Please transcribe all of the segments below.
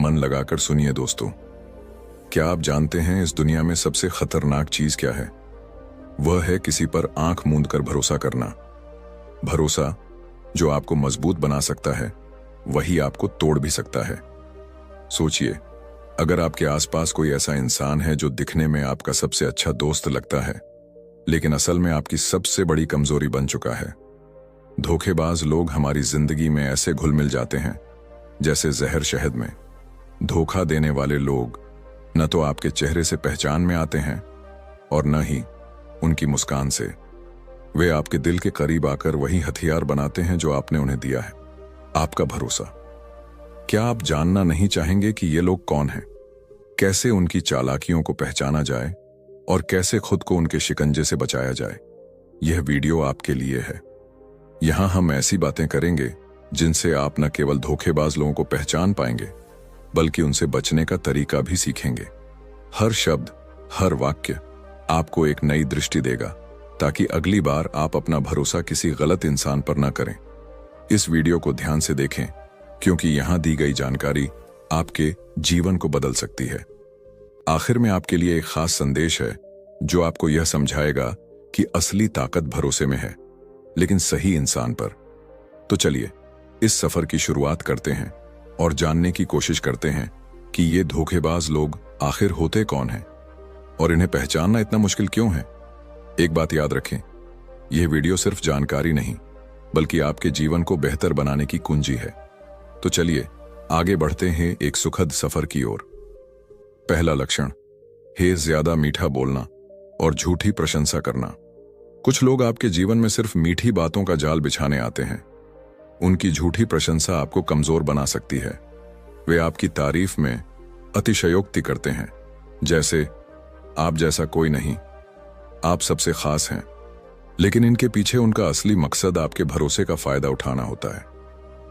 मन लगाकर सुनिए दोस्तों। क्या आप जानते हैं इस दुनिया में सबसे खतरनाक चीज क्या है? वह है किसी पर आंख मूंद कर भरोसा करना। भरोसा जो आपको मजबूत बना सकता है, वही आपको तोड़ भी सकता है। सोचिए, अगर आपके आसपास कोई ऐसा इंसान है जो दिखने में आपका सबसे अच्छा दोस्त लगता है, लेकिन असल में आपकी सबसे बड़ी कमजोरी बन चुका है। धोखेबाज लोग हमारी जिंदगी में ऐसे घुल मिल जाते हैं जैसे जहर शहद में। धोखा देने वाले लोग न तो आपके चेहरे से पहचान में आते हैं और न ही उनकी मुस्कान से। वे आपके दिल के करीब आकर वही हथियार बनाते हैं जो आपने उन्हें दिया है, आपका भरोसा। क्या आप जानना नहीं चाहेंगे कि ये लोग कौन हैं, कैसे उनकी चालाकियों को पहचाना जाए और कैसे खुद को उनके शिकंजे से बचाया जाए? यह वीडियो आपके लिए है। यहां हम ऐसी बातें करेंगे जिनसे आप न केवल धोखेबाज लोगों को पहचान पाएंगे, बल्कि उनसे बचने का तरीका भी सीखेंगे। हर शब्द, हर वाक्य आपको एक नई दृष्टि देगा, ताकि अगली बार आप अपना भरोसा किसी गलत इंसान पर न करें। इस वीडियो को ध्यान से देखें, क्योंकि यहां दी गई जानकारी आपके जीवन को बदल सकती है। आखिर में आपके लिए एक खास संदेश है जो आपको यह समझाएगा कि असली ताकत भरोसे में है, लेकिन सही इंसान पर। तो चलिए इस सफर की शुरुआत करते हैं और जानने की कोशिश करते हैं कि ये धोखेबाज लोग आखिर होते कौन हैं और इन्हें पहचानना इतना मुश्किल क्यों है। एक बात याद रखें, यह वीडियो सिर्फ जानकारी नहीं, बल्कि आपके जीवन को बेहतर बनाने की कुंजी है। तो चलिए आगे बढ़ते हैं एक सुखद सफर की ओर। पहला लक्षण है ज्यादा मीठा बोलना और झूठी प्रशंसा करना। कुछ लोग आपके जीवन में सिर्फ मीठी बातों का जाल बिछाने आते हैं। उनकी झूठी प्रशंसा आपको कमजोर बना सकती है। वे आपकी तारीफ में अतिशयोक्ति करते हैं, जैसे आप जैसा कोई नहीं, आप सबसे खास हैं। लेकिन इनके पीछे उनका असली मकसद आपके भरोसे का फायदा उठाना होता है।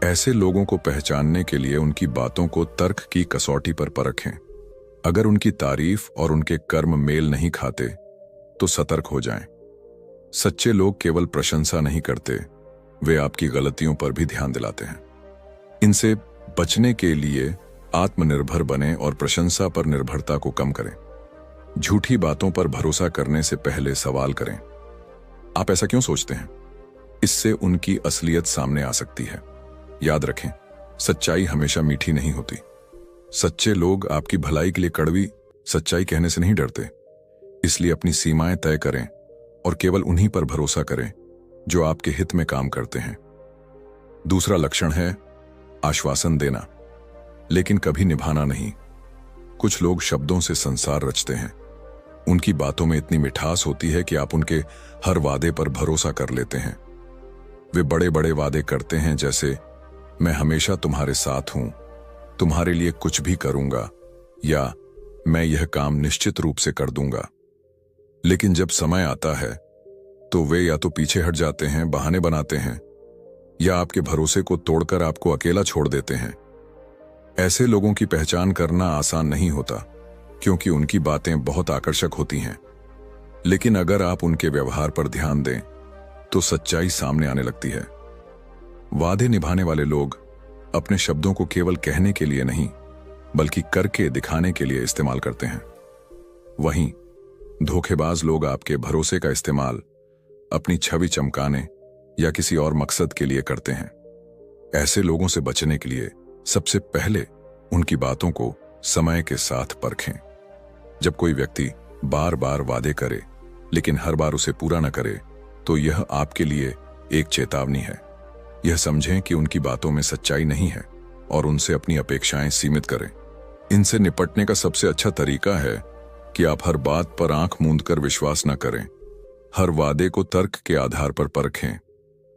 ऐसे लोगों को पहचानने के लिए उनकी बातों को तर्क की कसौटी पर परखें। अगर उनकी तारीफ और उनके कर्म मेल नहीं खाते तो सतर्क हो जाएं। सच्चे लोग केवल प्रशंसा नहीं करते, वे आपकी गलतियों पर भी ध्यान दिलाते हैं। इनसे बचने के लिए आत्मनिर्भर बने और प्रशंसा पर निर्भरता को कम करें। झूठी बातों पर भरोसा करने से पहले सवाल करें, आप ऐसा क्यों सोचते हैं? इससे उनकी असलियत सामने आ सकती है। याद रखें, सच्चाई हमेशा मीठी नहीं होती। सच्चे लोग आपकी भलाई के लिए कड़वी सच्चाई कहने से नहीं डरते। इसलिए अपनी सीमाएं तय करें और केवल उन्हीं पर भरोसा करें जो आपके हित में काम करते हैं। दूसरा लक्षण है आश्वासन देना, लेकिन कभी निभाना नहीं। कुछ लोग शब्दों से संसार रचते हैं। उनकी बातों में इतनी मिठास होती है कि आप उनके हर वादे पर भरोसा कर लेते हैं। वे बड़े बड़े वादे करते हैं, जैसे मैं हमेशा तुम्हारे साथ हूं, तुम्हारे लिए कुछ भी करूंगा, या मैं यह काम निश्चित रूप से कर दूंगा। लेकिन जब समय आता है तो वे या तो पीछे हट जाते हैं, बहाने बनाते हैं, या आपके भरोसे को तोड़कर आपको अकेला छोड़ देते हैं। ऐसे लोगों की पहचान करना आसान नहीं होता, क्योंकि उनकी बातें बहुत आकर्षक होती हैं। लेकिन अगर आप उनके व्यवहार पर ध्यान दें तो सच्चाई सामने आने लगती है। वादे निभाने वाले लोग अपने शब्दों को केवल कहने के लिए नहीं, बल्कि करके दिखाने के लिए इस्तेमाल करते हैं। वहीं धोखेबाज लोग आपके भरोसे का इस्तेमाल अपनी छवि चमकाने या किसी और मकसद के लिए करते हैं। ऐसे लोगों से बचने के लिए सबसे पहले उनकी बातों को समय के साथ परखें। जब कोई व्यक्ति बार बार वादे करे लेकिन हर बार उसे पूरा न करे, तो यह आपके लिए एक चेतावनी है। यह समझें कि उनकी बातों में सच्चाई नहीं है और उनसे अपनी अपेक्षाएं सीमित करें। इनसे निपटने का सबसे अच्छा तरीका है कि आप हर बात पर आंख मूंद कर विश्वास न करें। हर वादे को तर्क के आधार पर परखें।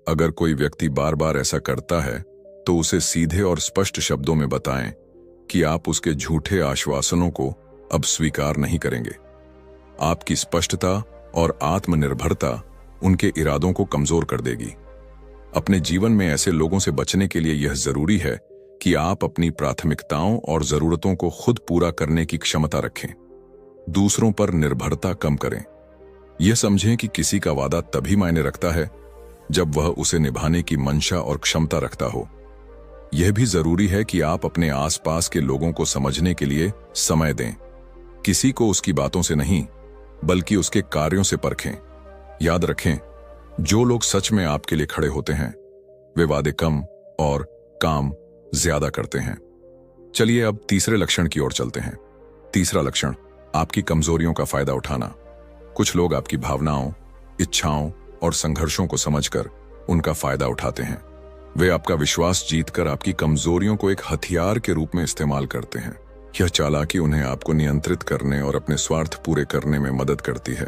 अगर कोई व्यक्ति बार बार ऐसा करता है तो उसे सीधे और स्पष्ट शब्दों में बताएं कि आप उसके झूठे आश्वासनों को अब स्वीकार नहीं करेंगे। आपकी स्पष्टता और आत्मनिर्भरता उनके इरादों को कमजोर कर देगी। अपने जीवन में ऐसे लोगों से बचने के लिए यह जरूरी है कि आप अपनी प्राथमिकताओं और जरूरतों को खुद पूरा करने की क्षमता रखें। दूसरों पर निर्भरता कम करें। यह समझें कि किसी का वादा तभी मायने रखता है जब वह उसे निभाने की मंशा और क्षमता रखता हो। यह भी जरूरी है कि आप अपने आसपास के लोगों को समझने के लिए समय दें। किसी को उसकी बातों से नहीं, बल्कि उसके कार्यों से परखें। याद रखें, जो लोग सच में आपके लिए खड़े होते हैं, वे वादे कम और काम ज्यादा करते हैं। चलिए अब तीसरे लक्षण की ओर चलते हैं। तीसरा लक्षण, आपकी कमजोरियों का फायदा उठाना। कुछ लोग आपकी भावनाओं, इच्छाओं और संघर्षों को समझकर उनका फायदा उठाते हैं। वे आपका विश्वास जीतकर आपकी कमजोरियों को एक हथियार के रूप में इस्तेमाल करते हैं। यह चालाकी उन्हें आपको नियंत्रित करने और अपने स्वार्थ पूरे करने में मदद करती है।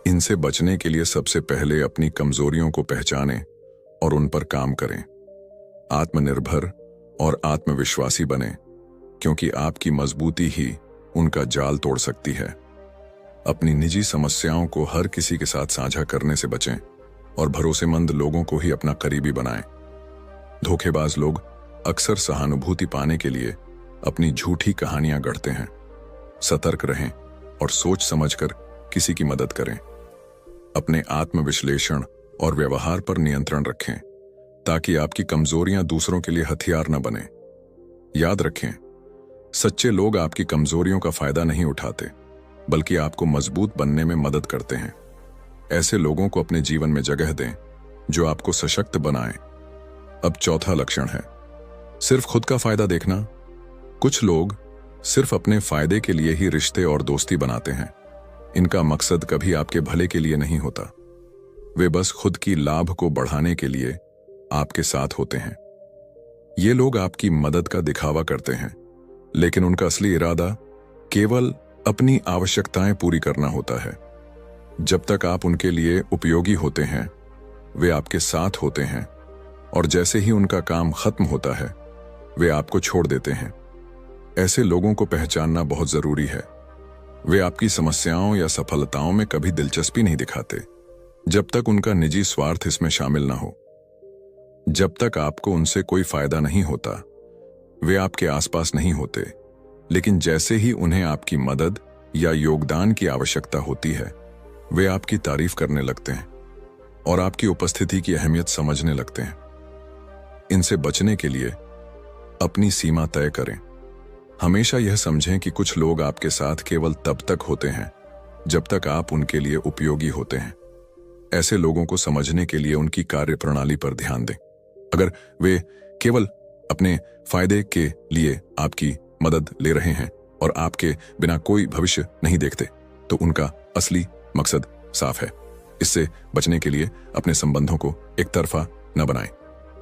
इनसे बचने के लिए सबसे पहले अपनी कमजोरियों को पहचानें और उन पर काम करें। आत्मनिर्भर और आत्मविश्वासी बने, क्योंकि आपकी मजबूती ही उनका जाल तोड़ सकती है। अपनी निजी समस्याओं को हर किसी के साथ साझा करने से बचें और भरोसेमंद लोगों को ही अपना करीबी बनाएं। धोखेबाज लोग अक्सर सहानुभूति पाने के लिए अपनी झूठी कहानियां गढ़ते हैं। सतर्क रहें और सोच समझकर किसी की मदद करें। अपने आत्मविश्लेषण और व्यवहार पर नियंत्रण रखें, ताकि आपकी कमजोरियां दूसरों के लिए हथियार न बने। याद रखें, सच्चे लोग आपकी कमजोरियों का फायदा नहीं उठाते, बल्कि आपको मजबूत बनने में मदद करते हैं। ऐसे लोगों को अपने जीवन में जगह दें जो आपको सशक्त बनाएं। अब चौथा लक्षण है सिर्फ खुद का फायदा देखना। कुछ लोग सिर्फ अपने फायदे के लिए ही रिश्ते और दोस्ती बनाते हैं। इनका मकसद कभी आपके भले के लिए नहीं होता। वे बस खुद की लाभ को बढ़ाने के लिए आपके साथ होते हैं। ये लोग आपकी मदद का दिखावा करते हैं, लेकिन उनका असली इरादा केवल अपनी आवश्यकताएं पूरी करना होता है। जब तक आप उनके लिए उपयोगी होते हैं, वे आपके साथ होते हैं, और जैसे ही उनका काम खत्म होता है, वे आपको छोड़ देते हैं। ऐसे लोगों को पहचानना बहुत जरूरी है। वे आपकी समस्याओं या सफलताओं में कभी दिलचस्पी नहीं दिखाते, जब तक उनका निजी स्वार्थ इसमें शामिल ना हो। जब तक आपको उनसे कोई फायदा नहीं होता, वे आपके आसपास नहीं होते, लेकिन जैसे ही उन्हें आपकी मदद या योगदान की आवश्यकता होती है, वे आपकी तारीफ करने लगते हैं और आपकी उपस्थिति की अहमियत समझने लगते हैं। इनसे बचने के लिए अपनी सीमा तय करें। हमेशा यह समझें कि कुछ लोग आपके साथ केवल तब तक होते हैं जब तक आप उनके लिए उपयोगी होते हैं। ऐसे लोगों को समझने के लिए उनकी कार्यप्रणाली पर ध्यान दें। अगर वे केवल अपने फायदे के लिए आपकी मदद ले रहे हैं और आपके बिना कोई भविष्य नहीं देखते, तो उनका असली मकसद साफ है। इससे बचने के लिए अपने संबंधों को एक तरफा न बनाएं।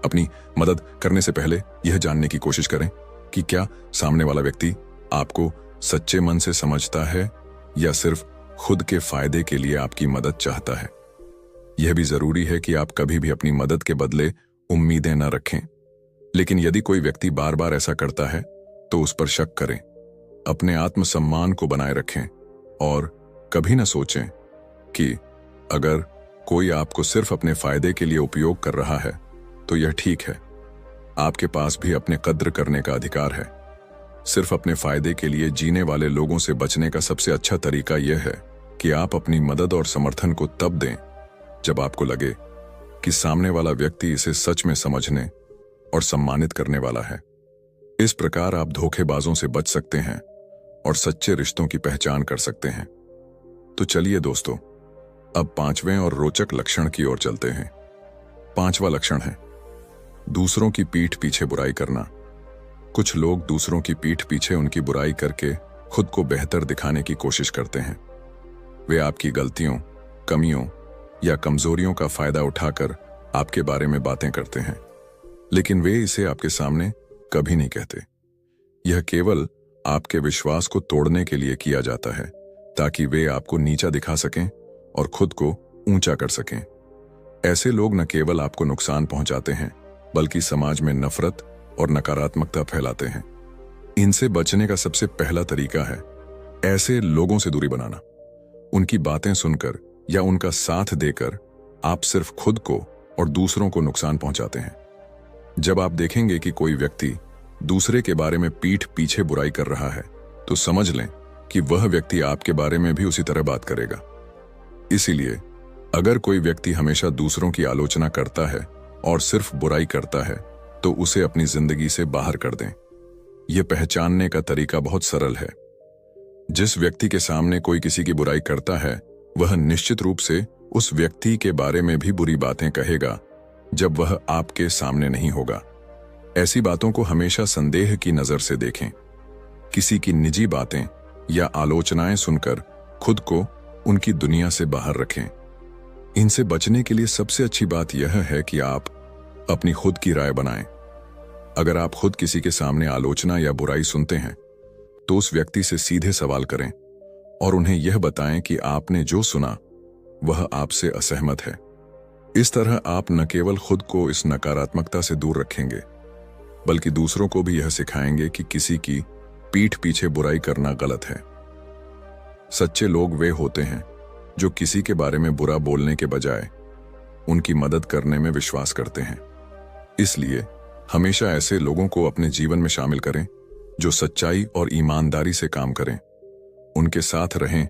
अपनी मदद करने से पहले यह जानने की कोशिश करें कि क्या सामने वाला व्यक्ति आपको सच्चे मन से समझता है या सिर्फ खुद के फायदे के लिए आपकी मदद चाहता है। यह भी जरूरी है कि आप कभी भी अपनी मदद के बदले उम्मीदें न रखें, लेकिन यदि कोई व्यक्ति बार बार ऐसा करता है तो उस पर शक करें। अपने आत्मसम्मान को बनाए रखें और कभी न सोचें कि अगर कोई आपको सिर्फ अपने फायदे के लिए उपयोग कर रहा है तो यह ठीक है। आपके पास भी अपने कद्र करने का अधिकार है। सिर्फ अपने फायदे के लिए जीने वाले लोगों से बचने का सबसे अच्छा तरीका यह है कि आप अपनी मदद और समर्थन को तब दें जब आपको लगे कि सामने वाला व्यक्ति इसे सच में समझने और सम्मानित करने वाला है। इस प्रकार आप धोखेबाजों से बच सकते हैं और सच्चे रिश्तों की पहचान कर सकते हैं। तो चलिए दोस्तों, अब पांचवें और रोचक लक्षण की ओर चलते हैं। पांचवा लक्षण है दूसरों की पीठ पीछे बुराई करना। कुछ लोग दूसरों की पीठ पीछे उनकी बुराई करके खुद को बेहतर दिखाने की कोशिश करते हैं। वे आपकी गलतियों, कमियों या कमजोरियों का फायदा उठाकर आपके बारे में बातें करते हैं, लेकिन वे इसे आपके सामने कभी नहीं कहते। यह केवल आपके विश्वास को तोड़ने के लिए किया जाता है, ताकि वे आपको नीचा दिखा सकें और खुद को ऊंचा कर सकें। ऐसे लोग न केवल आपको नुकसान पहुंचाते हैं, बल्कि समाज में नफरत और नकारात्मकता फैलाते हैं। इनसे बचने का सबसे पहला तरीका है ऐसे लोगों से दूरी बनाना। उनकी बातें सुनकर या उनका साथ देकर आप सिर्फ खुद को और दूसरों को नुकसान पहुंचाते हैं। जब आप देखेंगे कि कोई व्यक्ति दूसरे के बारे में पीठ पीछे बुराई कर रहा है, तो समझ लें कि वह व्यक्ति आपके बारे में भी उसी तरह बात करेगा। इसीलिए अगर कोई व्यक्ति हमेशा दूसरों की आलोचना करता है और सिर्फ बुराई करता है, तो उसे अपनी जिंदगी से बाहर कर दें। यह पहचानने का तरीका बहुत सरल है। जिस व्यक्ति के सामने कोई किसी की बुराई करता है, वह निश्चित रूप से उस व्यक्ति के बारे में भी बुरी बातें कहेगा जब वह आपके सामने नहीं होगा। ऐसी बातों को हमेशा संदेह की नजर से देखें। किसी की निजी बातें या आलोचनाएं सुनकर खुद को उनकी दुनिया से बाहर रखें। इनसे बचने के लिए सबसे अच्छी बात यह है कि आप अपनी खुद की राय बनाएं। अगर आप खुद किसी के सामने आलोचना या बुराई सुनते हैं, तो उस व्यक्ति से सीधे सवाल करें और उन्हें यह बताएं कि आपने जो सुना वह आपसे असहमत है। इस तरह आप न केवल खुद को इस नकारात्मकता से दूर रखेंगे, बल्कि दूसरों को भी यह सिखाएंगे कि किसी की पीठ पीछे बुराई करना गलत है। सच्चे लोग वे होते हैं जो किसी के बारे में बुरा बोलने के बजाय उनकी मदद करने में विश्वास करते हैं। इसलिए हमेशा ऐसे लोगों को अपने जीवन में शामिल करें जो सच्चाई और ईमानदारी से काम करें। उनके साथ रहें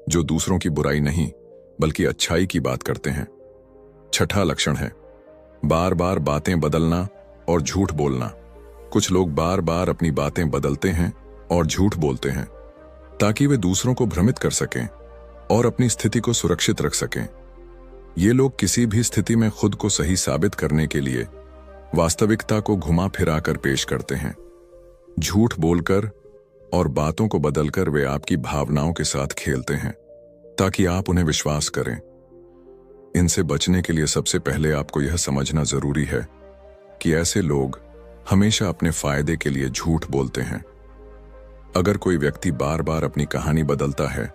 जो दूसरों की बुराई नहीं बल्कि अच्छाई की बात करते हैं। छठा लक्षण है बार बार बातें बदलना और झूठ बोलना। कुछ लोग बार बार अपनी बातें बदलते हैं और झूठ बोलते हैं ताकि वे दूसरों को भ्रमित कर सकें और अपनी स्थिति को सुरक्षित रख सकें। ये लोग किसी भी स्थिति में खुद को सही साबित करने के लिए वास्तविकता को घुमा फिरा कर पेश करते हैं। झूठ बोलकर और बातों को बदलकर वे आपकी भावनाओं के साथ खेलते हैं ताकि आप उन्हें विश्वास करें। इनसे बचने के लिए सबसे पहले आपको यह समझना जरूरी है कि ऐसे लोग हमेशा अपने फायदे के लिए झूठ बोलते हैं। अगर कोई व्यक्ति बार बार अपनी कहानी बदलता है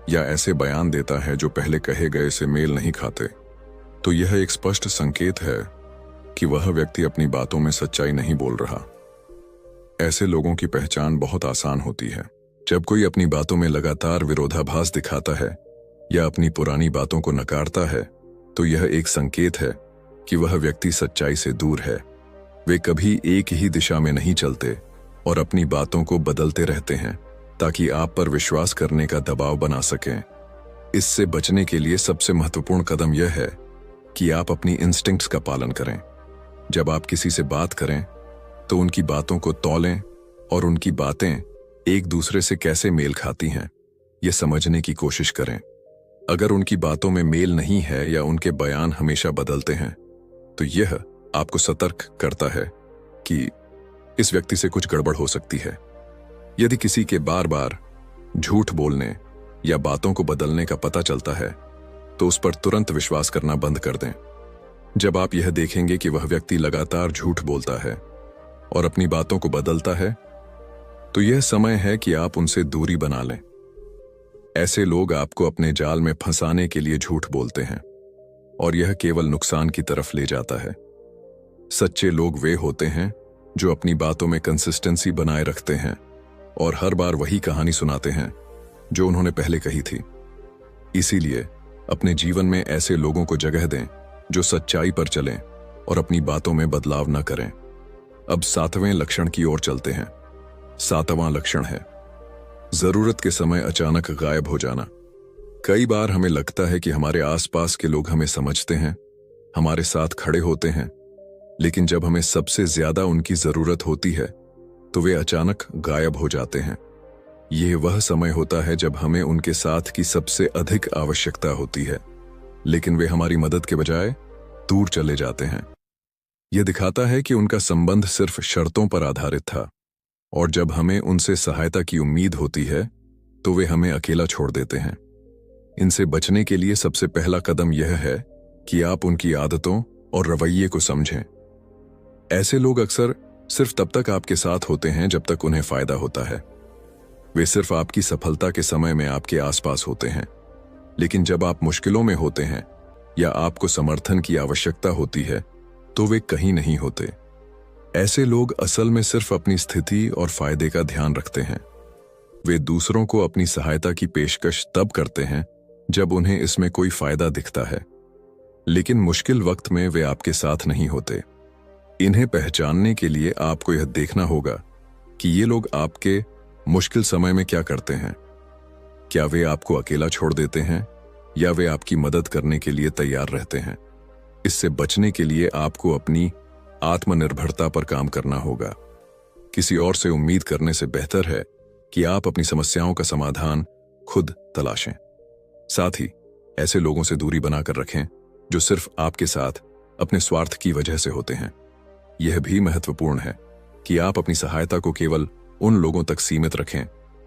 या ऐसे बयान देता है जो पहले कहे गए से मेल नहीं खाते, तो यह एक स्पष्ट संकेत है कि वह व्यक्ति अपनी बातों में सच्चाई नहीं बोल रहा। ऐसे लोगों की पहचान बहुत आसान होती है। जब कोई अपनी बातों में लगातार विरोधाभास दिखाता है या अपनी पुरानी बातों को नकारता है, तो यह एक संकेत है कि वह व्यक्ति सच्चाई से दूर है। वे कभी एक ही दिशा में नहीं चलते और अपनी बातों को बदलते रहते हैं ताकि आप पर विश्वास करने का दबाव बना सकें। इससे बचने के लिए सबसे महत्वपूर्ण कदम यह है कि आप अपनी इंस्टिंक्ट्स का पालन करें। जब आप किसी से बात करें तो उनकी बातों को तौलें और उनकी बातें एक दूसरे से कैसे मेल खाती हैं, यह समझने की कोशिश करें। अगर उनकी बातों में मेल नहीं है या उनके बयान हमेशा बदलते हैं, तो यह आपको सतर्क करता है कि इस व्यक्ति से कुछ गड़बड़ हो सकती है। यदि किसी के बार बार झूठ बोलने या बातों को बदलने का पता चलता है, तो उस पर तुरंत विश्वास करना बंद कर दें। जब आप यह देखेंगे कि वह व्यक्ति लगातार झूठ बोलता है और अपनी बातों को बदलता है, तो यह समय है कि आप उनसे दूरी बना लें। ऐसे लोग आपको अपने जाल में फंसाने के लिए झूठ बोलते हैं और यह केवल नुकसान की तरफ ले जाता है। सच्चे लोग वे होते हैं जो अपनी बातों में कंसिस्टेंसी बनाए रखते हैं और हर बार वही कहानी सुनाते हैं जो उन्होंने पहले कही थी। इसीलिए अपने जीवन में ऐसे लोगों को जगह दें जो सच्चाई पर चलें और अपनी बातों में बदलाव न करें। अब 7वें लक्षण की ओर चलते हैं। 7वां लक्षण है जरूरत के समय अचानक गायब हो जाना। कई बार हमें लगता है कि हमारे आसपास के लोग हमें समझते हैं, हमारे साथ खड़े होते हैं, लेकिन जब हमें सबसे ज्यादा उनकी जरूरत होती है तो वे अचानक गायब हो जाते हैं। यह वह समय होता है जब हमें उनके साथ की सबसे अधिक आवश्यकता होती है, लेकिन वे हमारी मदद के बजाय दूर चले जाते हैं। यह दिखाता है कि उनका संबंध सिर्फ शर्तों पर आधारित था और जब हमें उनसे सहायता की उम्मीद होती है तो वे हमें अकेला छोड़ देते हैं। इनसे बचने के लिए सबसे पहला कदम यह है कि आप उनकी आदतों और रवैये को समझें। ऐसे लोग अक्सर सिर्फ तब तक आपके साथ होते हैं जब तक उन्हें फायदा होता है। वे सिर्फ आपकी सफलता के समय में आपके आसपास होते हैं, लेकिन जब आप मुश्किलों में होते हैं या आपको समर्थन की आवश्यकता होती है तो वे कहीं नहीं होते। ऐसे लोग असल में सिर्फ अपनी स्थिति और फायदे का ध्यान रखते हैं। वे दूसरों को अपनी सहायता की पेशकश तब करते हैं जब उन्हें इसमें कोई फायदा दिखता है, लेकिन मुश्किल वक्त में वे आपके साथ नहीं होते। इन्हें पहचानने के लिए आपको यह देखना होगा कि ये लोग आपके मुश्किल समय में क्या करते हैं। क्या वे आपको अकेला छोड़ देते हैं या वे आपकी मदद करने के लिए तैयार रहते हैं। इससे बचने के लिए आपको अपनी आत्मनिर्भरता पर काम करना होगा। किसी और से उम्मीद करने से बेहतर है कि आप अपनी समस्याओं का समाधान खुद तलाशें। साथ ही ऐसे लोगों से दूरी बनाकर रखें जो सिर्फ आपके साथ अपने स्वार्थ की वजह से होते हैं। यह भी महत्वपूर्ण है कि आप अपनी सहायता को केवल उन लोगों तक सीमित रखें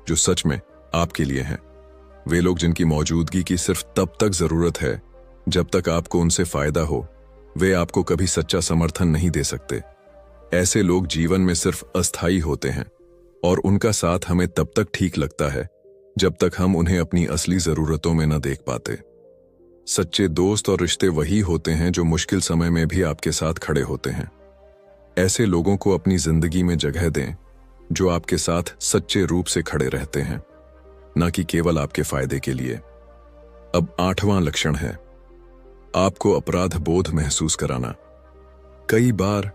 जो सच में आपके लिए हैं। वे लोग जिनकी मौजूदगी की सिर्फ तब तक जरूरत है जब तक आपको उनसे फायदा हो, वे आपको कभी सच्चा समर्थन नहीं दे सकते। ऐसे लोग जीवन में सिर्फ अस्थायी होते हैं और उनका साथ हमें तब तक ठीक लगता है जब तक हम उन्हें अपनी असली जरूरतों में न देख पाते। सच्चे दोस्त और रिश्ते वही होते हैं जो मुश्किल समय में भी आपके साथ खड़े होते हैं। ऐसे लोगों को अपनी जिंदगी में जगह दें जो आपके साथ सच्चे रूप से खड़े रहते हैं, न कि केवल आपके फायदे के लिए। अब 8वां लक्षण है आपको अपराध बोध महसूस कराना। कई बार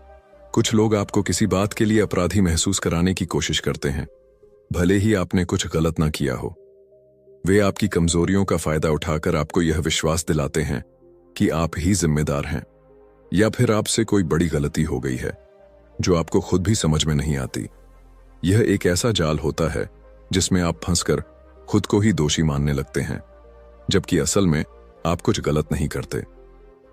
कुछ लोग आपको किसी बात के लिए अपराधी महसूस कराने की कोशिश करते हैं, भले ही आपने कुछ गलत ना किया हो। वे आपकी कमजोरियों का फायदा उठाकर आपको यह विश्वास दिलाते हैं कि आप ही जिम्मेदार हैं, या फिर आपसे कोई बड़ी गलती हो गई है जो आपको खुद भी समझ में नहीं आती। यह एक ऐसा जाल होता है जिसमें आप फंसकर खुद को ही दोषी मानने लगते हैं, जबकि असल में आप कुछ गलत नहीं करते।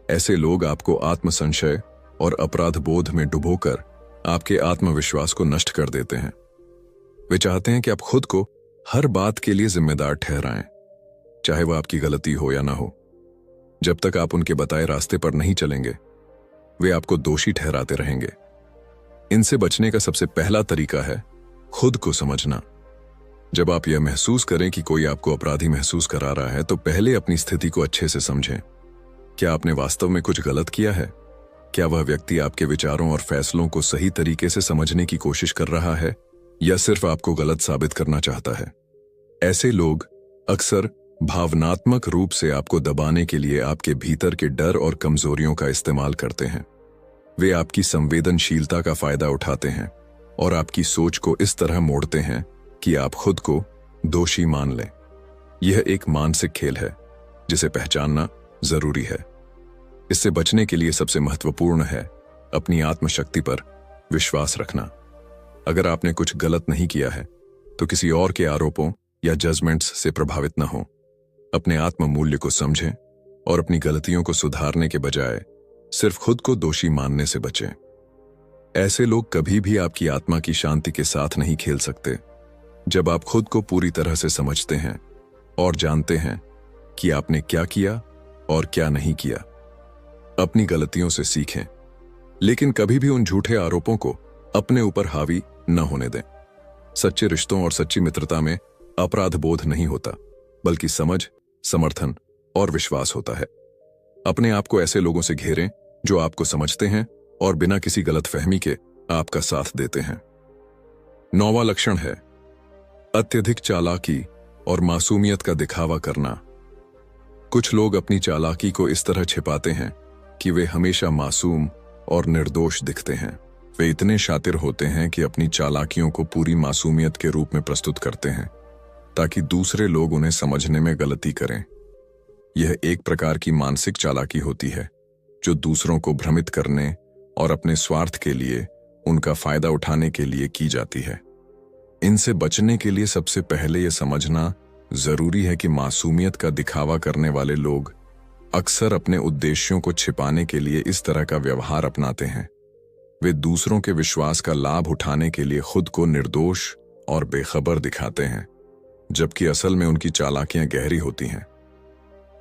ऐसे लोग आपको आत्मसंशय और अपराध बोध में डुबोकर आपके आत्मविश्वास को नष्ट कर देते हैं। वे चाहते हैं कि आप खुद को हर बात के लिए जिम्मेदार ठहराएं, चाहे वह आपकी गलती हो या ना हो। जब तक आप उनके बताए रास्ते पर नहीं चलेंगे, वे आपको दोषी ठहराते रहेंगे। इनसे बचने का सबसे पहला तरीका है खुद को समझना। जब आप यह महसूस करें कि कोई आपको अपराधी महसूस करा रहा है, तो पहले अपनी स्थिति को अच्छे से समझें। क्या आपने वास्तव में कुछ गलत किया है? क्या वह व्यक्ति आपके विचारों और फैसलों को सही तरीके से समझने की कोशिश कर रहा है, या सिर्फ आपको गलत साबित करना चाहता है? ऐसे लोग अक्सर भावनात्मक रूप से आपको दबाने के लिए आपके भीतर के डर और कमजोरियों का इस्तेमाल करते हैं। वे आपकी संवेदनशीलता का फायदा उठाते हैं और आपकी सोच को इस तरह मोड़ते हैं कि आप खुद को दोषी मान लें। यह एक मानसिक खेल है जिसे पहचानना जरूरी है। इससे बचने के लिए सबसे महत्वपूर्ण है अपनी आत्मशक्ति पर विश्वास रखना। अगर आपने कुछ गलत नहीं किया है तो किसी और के आरोपों या जजमेंट्स से प्रभावित न हो। अपने आत्म मूल्य को समझें और अपनी गलतियों को सुधारने के बजाय सिर्फ खुद को दोषी मानने से बचें। ऐसे लोग कभी भी आपकी आत्मा की शांति के साथ नहीं खेल सकते। जब आप खुद को पूरी तरह से समझते हैं और जानते हैं कि आपने क्या किया और क्या नहीं किया, अपनी गलतियों से सीखें, लेकिन कभी भी उन झूठे आरोपों को अपने ऊपर हावी न होने दें। सच्चे रिश्तों और सच्ची मित्रता में अपराध बोध नहीं होता, बल्कि समझ, समर्थन और विश्वास होता है। अपने आप को ऐसे लोगों से घेरें जो आपको समझते हैं और बिना किसी गलतफहमी के आपका साथ देते हैं। 9वां लक्षण है अत्यधिक चालाकी और मासूमियत का दिखावा करना। कुछ लोग अपनी चालाकी को इस तरह छिपाते हैं कि वे हमेशा मासूम और निर्दोष दिखते हैं। वे इतने शातिर होते हैं कि अपनी चालाकियों को पूरी मासूमियत के रूप में प्रस्तुत करते हैं ताकि दूसरे लोग उन्हें समझने में गलती करें। यह एक प्रकार की मानसिक चालाकी होती है जो दूसरों को भ्रमित करने और अपने स्वार्थ के लिए उनका फायदा उठाने के लिए की जाती है। इनसे बचने के लिए सबसे पहले यह समझना जरूरी है कि मासूमियत का दिखावा करने वाले लोग अक्सर अपने उद्देश्यों को छिपाने के लिए इस तरह का व्यवहार अपनाते हैं। वे दूसरों के विश्वास का लाभ उठाने के लिए खुद को निर्दोष और बेखबर दिखाते हैं, जबकि असल में उनकी चालाकियां गहरी होती हैं।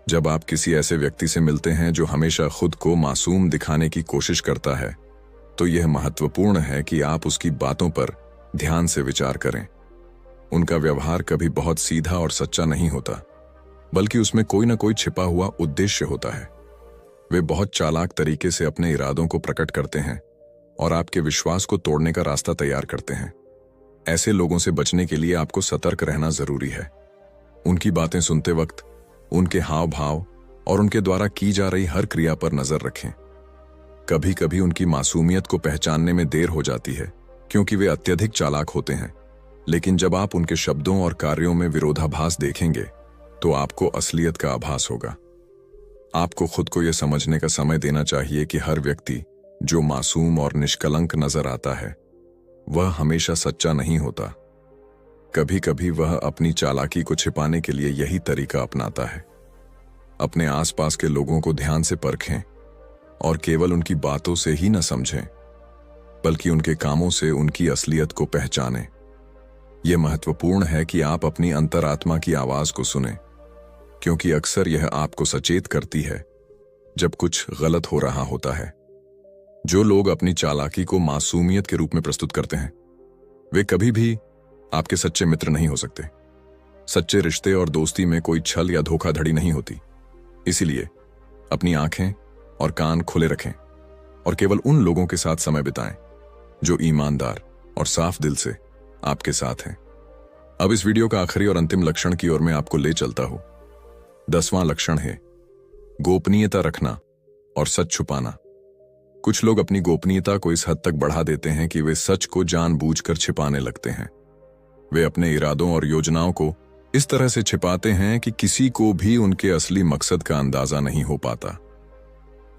जब आप किसी ऐसे व्यक्ति से मिलते हैं जो हमेशा खुद को मासूम दिखाने की कोशिश करता है, तो यह महत्वपूर्ण है कि आप उसकी बातों पर ध्यान से विचार करें। उनका व्यवहार कभी बहुत सीधा और सच्चा नहीं होता, बल्कि उसमें कोई ना कोई छिपा हुआ उद्देश्य होता है। वे बहुत चालाक तरीके से अपने इरादों को प्रकट करते हैं और आपके विश्वास को तोड़ने का रास्ता तैयार करते हैं। ऐसे लोगों से बचने के लिए आपको सतर्क रहना जरूरी है। उनकी बातें सुनते वक्त उनके हाव भाव और उनके द्वारा की जा रही हर क्रिया पर नजर रखें। कभी कभी उनकी मासूमियत को पहचानने में देर हो जाती है क्योंकि वे अत्यधिक चालाक होते हैं, लेकिन जब आप उनके शब्दों और कार्यों में विरोधाभास देखेंगे तो आपको असलियत का आभास होगा। आपको खुद को यह समझने का समय देना चाहिए कि हर व्यक्ति जो मासूम और निष्कलंक नजर आता है वह हमेशा सच्चा नहीं होता। कभी कभी वह अपनी चालाकी को छिपाने के लिए यही तरीका अपनाता है। अपने आसपास के लोगों को ध्यान से परखें और केवल उनकी बातों से ही न समझें, बल्कि उनके कामों से उनकी असलियत को पहचानें। यह महत्वपूर्ण है कि आप अपनी अंतरात्मा की आवाज को सुनें, क्योंकि अक्सर यह आपको सचेत करती है जब कुछ गलत हो रहा होता है। जो लोग अपनी चालाकी को मासूमियत के रूप में प्रस्तुत करते हैं वे कभी भी आपके सच्चे मित्र नहीं हो सकते। सच्चे रिश्ते और दोस्ती में कोई छल या धोखाधड़ी नहीं होती। इसीलिए अपनी आंखें और कान खुले रखें और केवल उन लोगों के साथ समय बिताएं जो ईमानदार और साफ दिल से आपके साथ हैं। अब इस वीडियो का आखिरी और अंतिम लक्षण की ओर मैं आपको ले चलता हूं। 10वां लक्षण है गोपनीयता रखना और सच छुपाना। कुछ लोग अपनी गोपनीयता को इस हद तक बढ़ा देते हैं कि वे सच को जानबूझकर छिपाने लगते हैं। वे अपने इरादों और योजनाओं को इस तरह से छिपाते हैं कि किसी को भी उनके असली मकसद का अंदाजा नहीं हो पाता।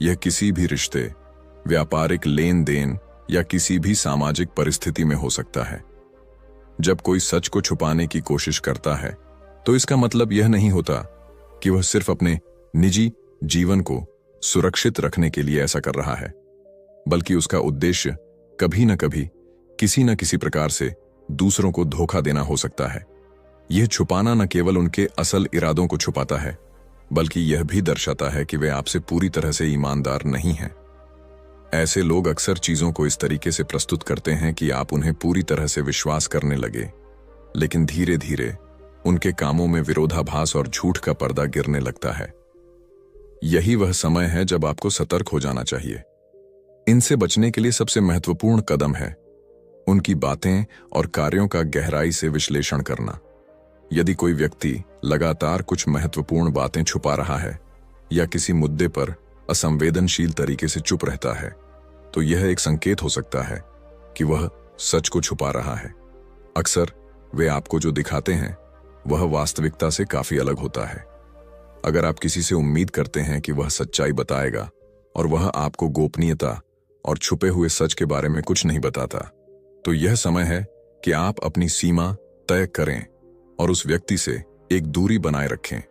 यह किसी भी रिश्ते, व्यापारिक लेन देन या किसी भी सामाजिक परिस्थिति में हो सकता है। जब कोई सच को छुपाने की कोशिश करता है तो इसका मतलब यह नहीं होता कि वह सिर्फ अपने निजी जीवन को सुरक्षित रखने के लिए ऐसा कर रहा है, बल्कि उसका उद्देश्य कभी न कभी किसी न किसी प्रकार से दूसरों को धोखा देना हो सकता है। यह छुपाना न केवल उनके असल इरादों को छुपाता है, बल्कि यह भी दर्शाता है कि वे आपसे पूरी तरह से ईमानदार नहीं हैं। ऐसे लोग अक्सर चीजों को इस तरीके से प्रस्तुत करते हैं कि आप उन्हें पूरी तरह से विश्वास करने लगे, लेकिन धीरे धीरे उनके कामों में विरोधाभास और झूठ का पर्दा गिरने लगता है। यही वह समय है जब आपको सतर्क हो जाना चाहिए। इनसे बचने के लिए सबसे महत्वपूर्ण कदम है उनकी बातें और कार्यों का गहराई से विश्लेषण करना। यदि कोई व्यक्ति लगातार कुछ महत्वपूर्ण बातें छुपा रहा है या किसी मुद्दे पर असंवेदनशील तरीके से चुप रहता है, तो यह एक संकेत हो सकता है कि वह सच को छुपा रहा है। अक्सर वे आपको जो दिखाते हैं वह वास्तविकता से काफी अलग होता है। अगर आप किसी से उम्मीद करते हैं कि वह सच्चाई बताएगा और वह आपको गोपनीयता और छुपे हुए सच के बारे में कुछ नहीं बताता, तो यह समय है कि आप अपनी सीमा तय करें और उस व्यक्ति से एक दूरी बनाए रखें।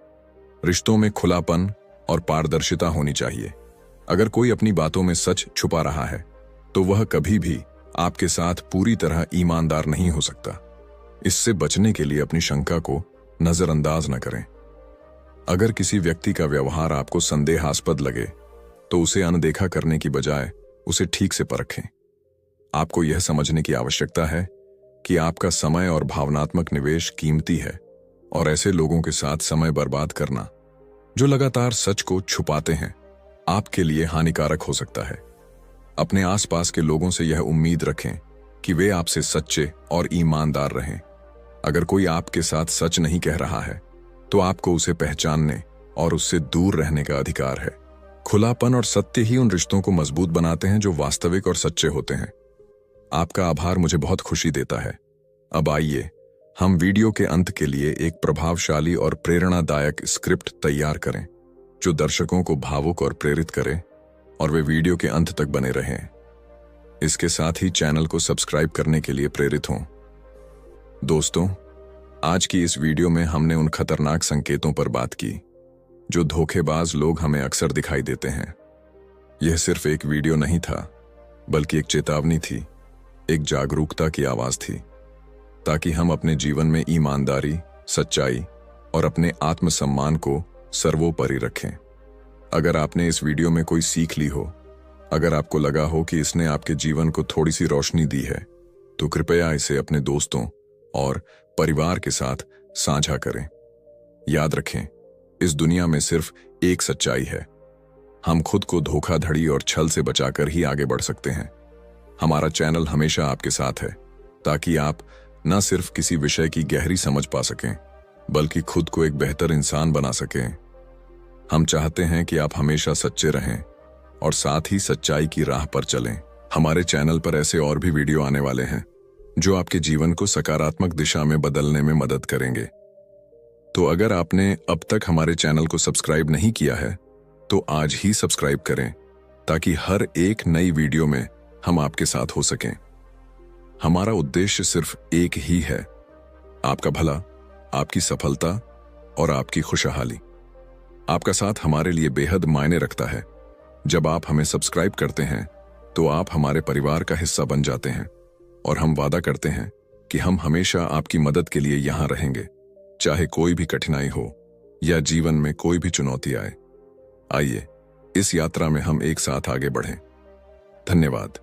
रिश्तों में खुलापन और पारदर्शिता होनी चाहिए। अगर कोई अपनी बातों में सच छुपा रहा है तो वह कभी भी आपके साथ पूरी तरह ईमानदार नहीं हो सकता। इससे बचने के लिए अपनी शंका को नजरअंदाज न करें। अगर किसी व्यक्ति का व्यवहार आपको संदेहास्पद लगे तो उसे अनदेखा करने की बजाय उसे ठीक से परखें। आपको यह समझने की आवश्यकता है कि आपका समय और भावनात्मक निवेश कीमती है और ऐसे लोगों के साथ समय बर्बाद करना जो लगातार सच को छुपाते हैं आपके लिए हानिकारक हो सकता है। अपने आसपास के लोगों से यह उम्मीद रखें कि वे आपसे सच्चे और ईमानदार रहें। अगर कोई आपके साथ सच नहीं कह रहा है तो आपको उसे पहचानने और उससे दूर रहने का अधिकार है। खुलापन और सत्य ही उन रिश्तों को मजबूत बनाते हैं जो वास्तविक और सच्चे होते हैं। आपका आभार मुझे बहुत खुशी देता है। अब आइए हम वीडियो के अंत के लिए एक प्रभावशाली और प्रेरणादायक स्क्रिप्ट तैयार करें जो दर्शकों को भावुक और प्रेरित करे और वे वीडियो के अंत तक बने रहें। इसके साथ ही चैनल को सब्सक्राइब करने के लिए प्रेरित हों। दोस्तों, आज की इस वीडियो में हमने उन खतरनाक संकेतों पर बात की जो धोखेबाज लोग हमें अक्सर दिखाई देते हैं। यह सिर्फ एक वीडियो नहीं था, बल्कि एक चेतावनी थी, एक जागरूकता की आवाज थी, ताकि हम अपने जीवन में ईमानदारी, सच्चाई और अपने आत्मसम्मान को सर्वोपरि रखें। अगर आपने इस वीडियो में कोई सीख ली हो, अगर आपको लगा हो कि इसने आपके जीवन को थोड़ी सी रोशनी दी है, तो कृपया इसे अपने दोस्तों और परिवार के साथ साझा करें। याद रखें, इस दुनिया में सिर्फ एक सच्चाई है। हम खुद को धोखाधड़ी और छल से बचाकर ही आगे बढ़ सकते हैं। हमारा चैनल हमेशा आपके साथ है ताकि आप न सिर्फ किसी विषय की गहरी समझ पा सकें, बल्कि खुद को एक बेहतर इंसान बना सकें। हम चाहते हैं कि आप हमेशा सच्चे रहें और साथ ही सच्चाई की राह पर चलें। हमारे चैनल पर ऐसे और भी वीडियो आने वाले हैं जो आपके जीवन को सकारात्मक दिशा में बदलने में मदद करेंगे। तो अगर आपने अब तक हमारे चैनल को सब्सक्राइब नहीं किया है तो आज ही सब्सक्राइब करें ताकि हर एक नई वीडियो में हम आपके साथ हो सकें। हमारा उद्देश्य सिर्फ एक ही है, आपका भला, आपकी सफलता और आपकी खुशहाली। आपका साथ हमारे लिए बेहद मायने रखता है। जब आप हमें सब्सक्राइब करते हैं तो आप हमारे परिवार का हिस्सा बन जाते हैं और हम वादा करते हैं कि हम हमेशा आपकी मदद के लिए यहां रहेंगे, चाहे कोई भी कठिनाई हो या जीवन में कोई भी चुनौती आए। आइए इस यात्रा में हम एक साथ आगे बढ़ें। धन्यवाद।